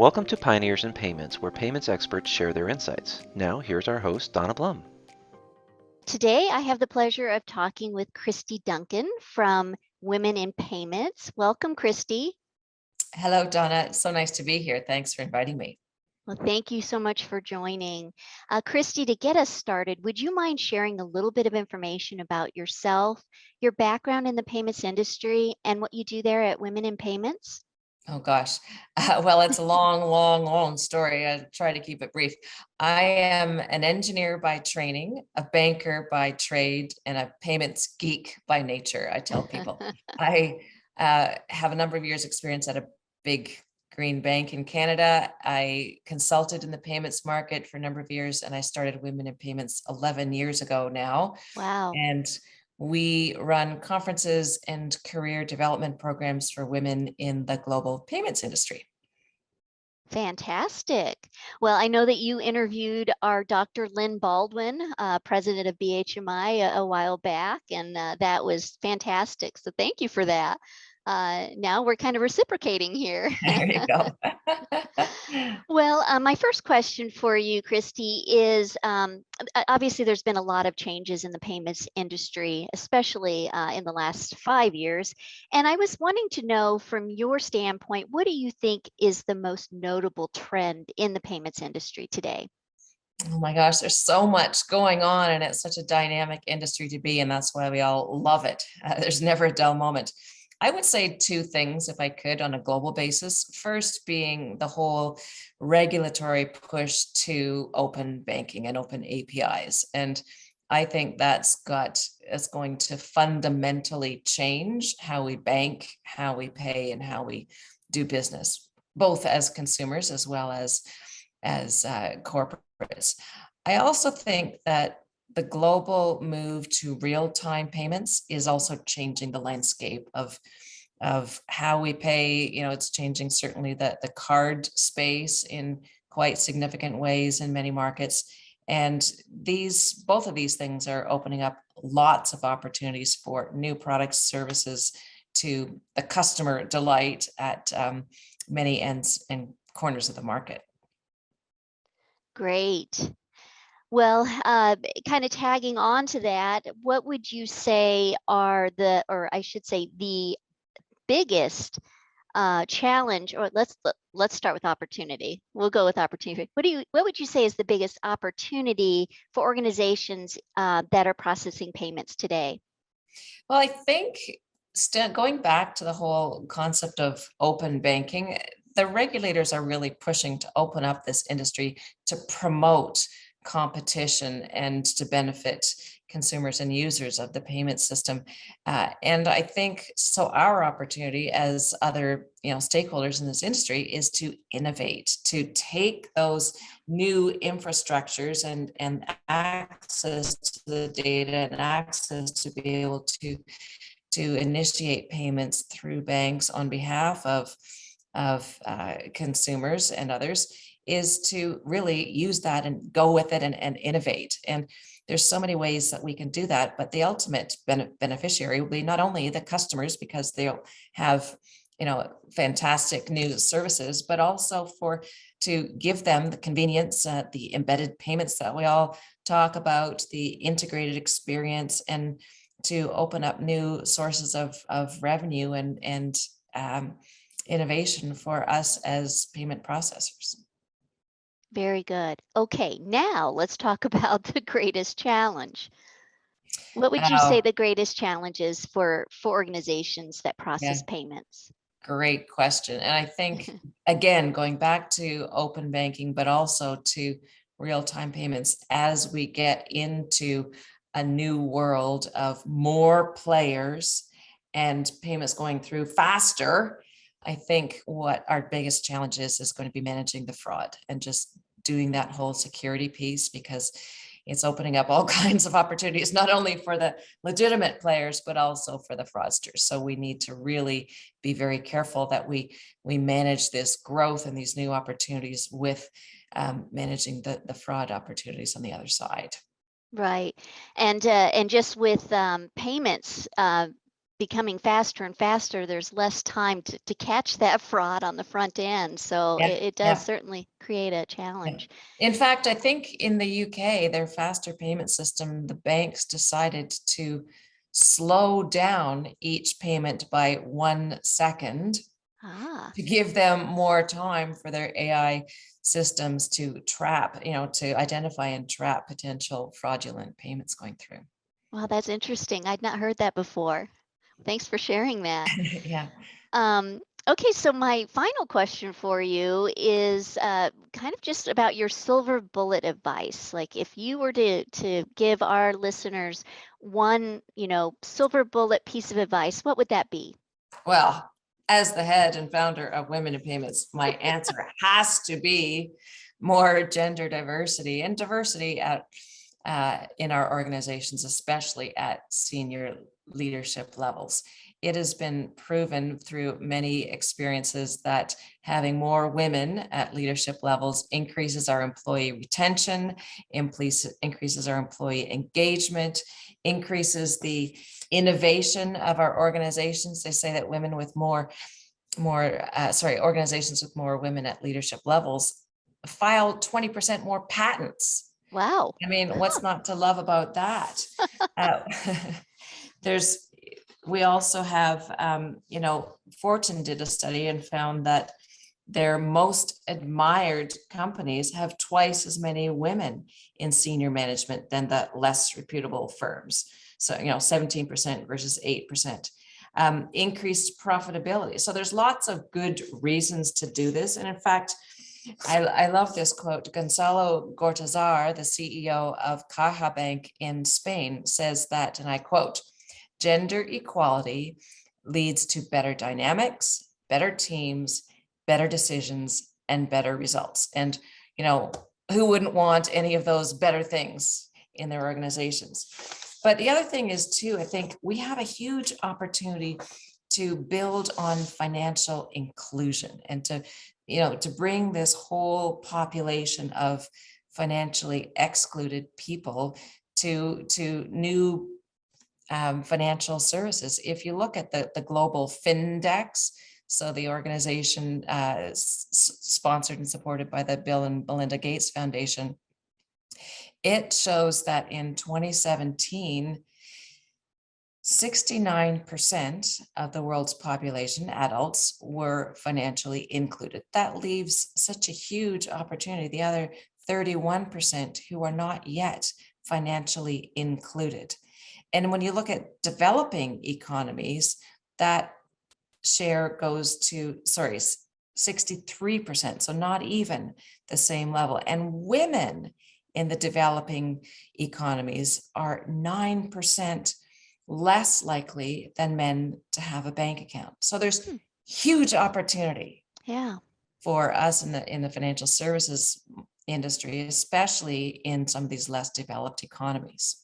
Welcome to Pioneers in Payments, where payments experts share their insights. Now, here's our host, Donna Blum. Today, I have the pleasure of talking with Kristy Duncan from Women in Payments. Welcome, Kristy. Hello, Donna. It's so nice to be here. Thanks for inviting me. Well, thank you so much for joining. Kristy, to get us started, would you mind sharing a little bit of information about yourself, your background in the payments industry, and what you do there at Women in Payments? Oh, gosh. Well, it's a long story. I try to keep it brief. I am an engineer by training, a banker by trade, and a payments geek by nature. I tell people I have a number of years experience at a big green bank in Canada. I consulted in the payments market for a number of years, and I started Women in Payments 11 years ago now. Wow. And we run conferences and career development programs for women in the global payments industry. Fantastic. Well, I know that you interviewed our Dr. Lynn Baldwin, president of BHMI, a while back, and that was fantastic. So thank you for that. Now we're kind of reciprocating here. There you go. Well, my first question for you, Kristy, is obviously there's been a lot of changes in the payments industry, especially in the last 5 years. And I was wanting to know from your standpoint, what do you think is the most notable trend in the payments industry today? Oh my gosh, there's so much going on, and it's such a dynamic industry to be in. That's why we all love it. There's never a dull moment. I would say two things, if I could, on a global basis. First being the whole regulatory push to open banking and open APIs. And I think that's going to fundamentally change how we bank, how we pay, and how we do business, both as consumers as well as corporates. I also think that the global move to real-time payments is also changing the landscape of how we pay. It's changing certainly the card space in quite significant ways in many markets. And both of these things are opening up lots of opportunities for new products, services to the customer delight at many ends and corners of the market. Great. Well, kind of tagging on to that, what would you say are or I should say, the biggest challenge, or let's start with opportunity. We'll go with opportunity. What would you say is the biggest opportunity for organizations that are processing payments today? Well, I think going back to the whole concept of open banking, the regulators are really pushing to open up this industry to promote competition and to benefit consumers and users of the payment system. And I think so our opportunity as other stakeholders in this industry is to innovate, to take those new infrastructures and access to the data and access to be able to initiate payments through banks on behalf of consumers and others, is to really use that and go with it and innovate. And there's so many ways that we can do that, but the ultimate beneficiary will be not only the customers, because they'll have fantastic new services, but also to give them the convenience, the embedded payments that we all talk about, the integrated experience, and to open up new sources of revenue and innovation for us as payment processors. Very good. Okay, now let's talk about the greatest challenge. What would you say the greatest challenge is for organizations that process payments? Great question. And I think, again, going back to open banking, but also to real-time payments, as we get into a new world of more players and payments going through faster, I think what our biggest challenge is going to be managing the fraud and just doing that whole security piece, because it's opening up all kinds of opportunities, not only for the legitimate players, but also for the fraudsters. So we need to really be very careful that we manage this growth and these new opportunities with managing the fraud opportunities on the other side. Right. And just with payments becoming faster and faster, there's less time to catch that fraud on the front end. So Yeah, it does yeah. certainly create a Yeah. challenge. In fact, I think in the UK, their faster payment system, the banks decided to slow down each payment by 1 second Ah, to give them more time for their AI systems to trap, to identify and trap potential fraudulent payments going through. well, that's interesting. I'd not heard that before. Thanks for sharing that. Yeah. Okay, so my final question for you is kind of just about your silver bullet advice. Like if you were to give our listeners one, silver bullet piece of advice, what would that be? Well, as the head and founder of Women in Payments, my answer has to be more gender diversity and diversity at in our organizations, especially at senior leadership levels. It has been proven through many experiences that having more women at leadership levels increases our employee retention, increases our employee engagement, increases the innovation of our organizations. They say that women with organizations with more women at leadership levels file 20% more patents. Wow. I mean, what's not to love about that? Uh, we also have, Fortune did a study and found that their most admired companies have twice as many women in senior management than the less reputable firms. So, 17% versus 8%. Increased profitability. So there's lots of good reasons to do this. And in fact, I love this quote. Gonzalo Gortazar, the CEO of Caja Bank in Spain, says that, and I quote, "Gender equality leads to better dynamics, better teams, better decisions, and better results." And, who wouldn't want any of those better things in their organizations? But the other thing is too, I think we have a huge opportunity to build on financial inclusion and to bring this whole population of financially excluded people to new financial services. If you look at the global Findex, so the organization sponsored and supported by the Bill and Melinda Gates Foundation, it shows that in 2017, 69% of the world's population, adults, were financially included. That leaves such a huge opportunity. The other 31% who are not yet financially included. And when you look at developing economies, that share goes to, 63%. So not even the same level. And women in the developing economies are 9% less likely than men to have a bank account. So there's huge opportunity for us in the financial services industry, especially in some of these less developed economies.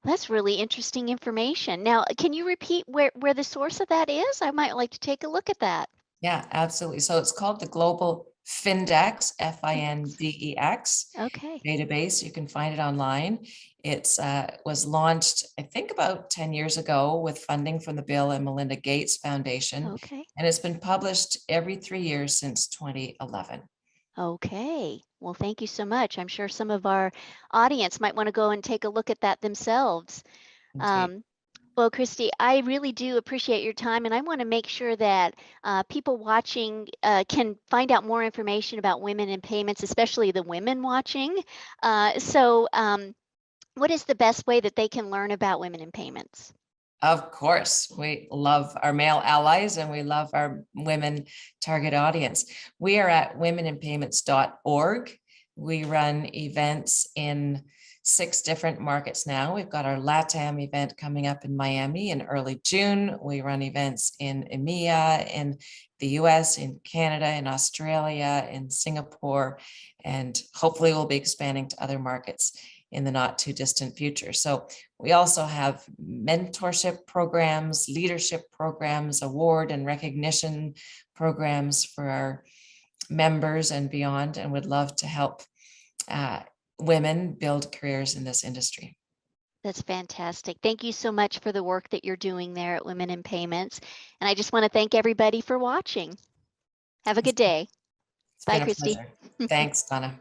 That's really interesting information. Now, can you repeat where the source of that is? I might like to take a look at that. Yeah, absolutely. So it's called the Global Findex, Findex Okay. database. You can find it online. It's was launched, I think, about 10 years ago with funding from the Bill and Melinda Gates Foundation. Okay. And it's been published every 3 years since 2011. Okay. Well, thank you so much. I'm sure some of our audience might want to go and take a look at that themselves. Indeed. Well, Kristy, I really do appreciate your time, and I want to make sure that people watching can find out more information about women in payments, especially the women watching. What is the best way that they can learn about women in payments? Of course, we love our male allies and we love our women target audience. We are at womeninpayments.org. We run events in 6 different markets now. We've got our LATAM event coming up in Miami in early June. We run events in EMEA, in the US, in Canada, in Australia, in Singapore, and hopefully we'll be expanding to other markets in the not too distant future. So we also have mentorship programs, leadership programs, award and recognition programs for our members and beyond, and would love to help women build careers in this industry. That's fantastic. Thank you so much for the work that you're doing there at Women in Payments. And I just want to thank everybody for watching. Have a good day. It's Bye, been a Kristy. pleasure. Thanks, Donna.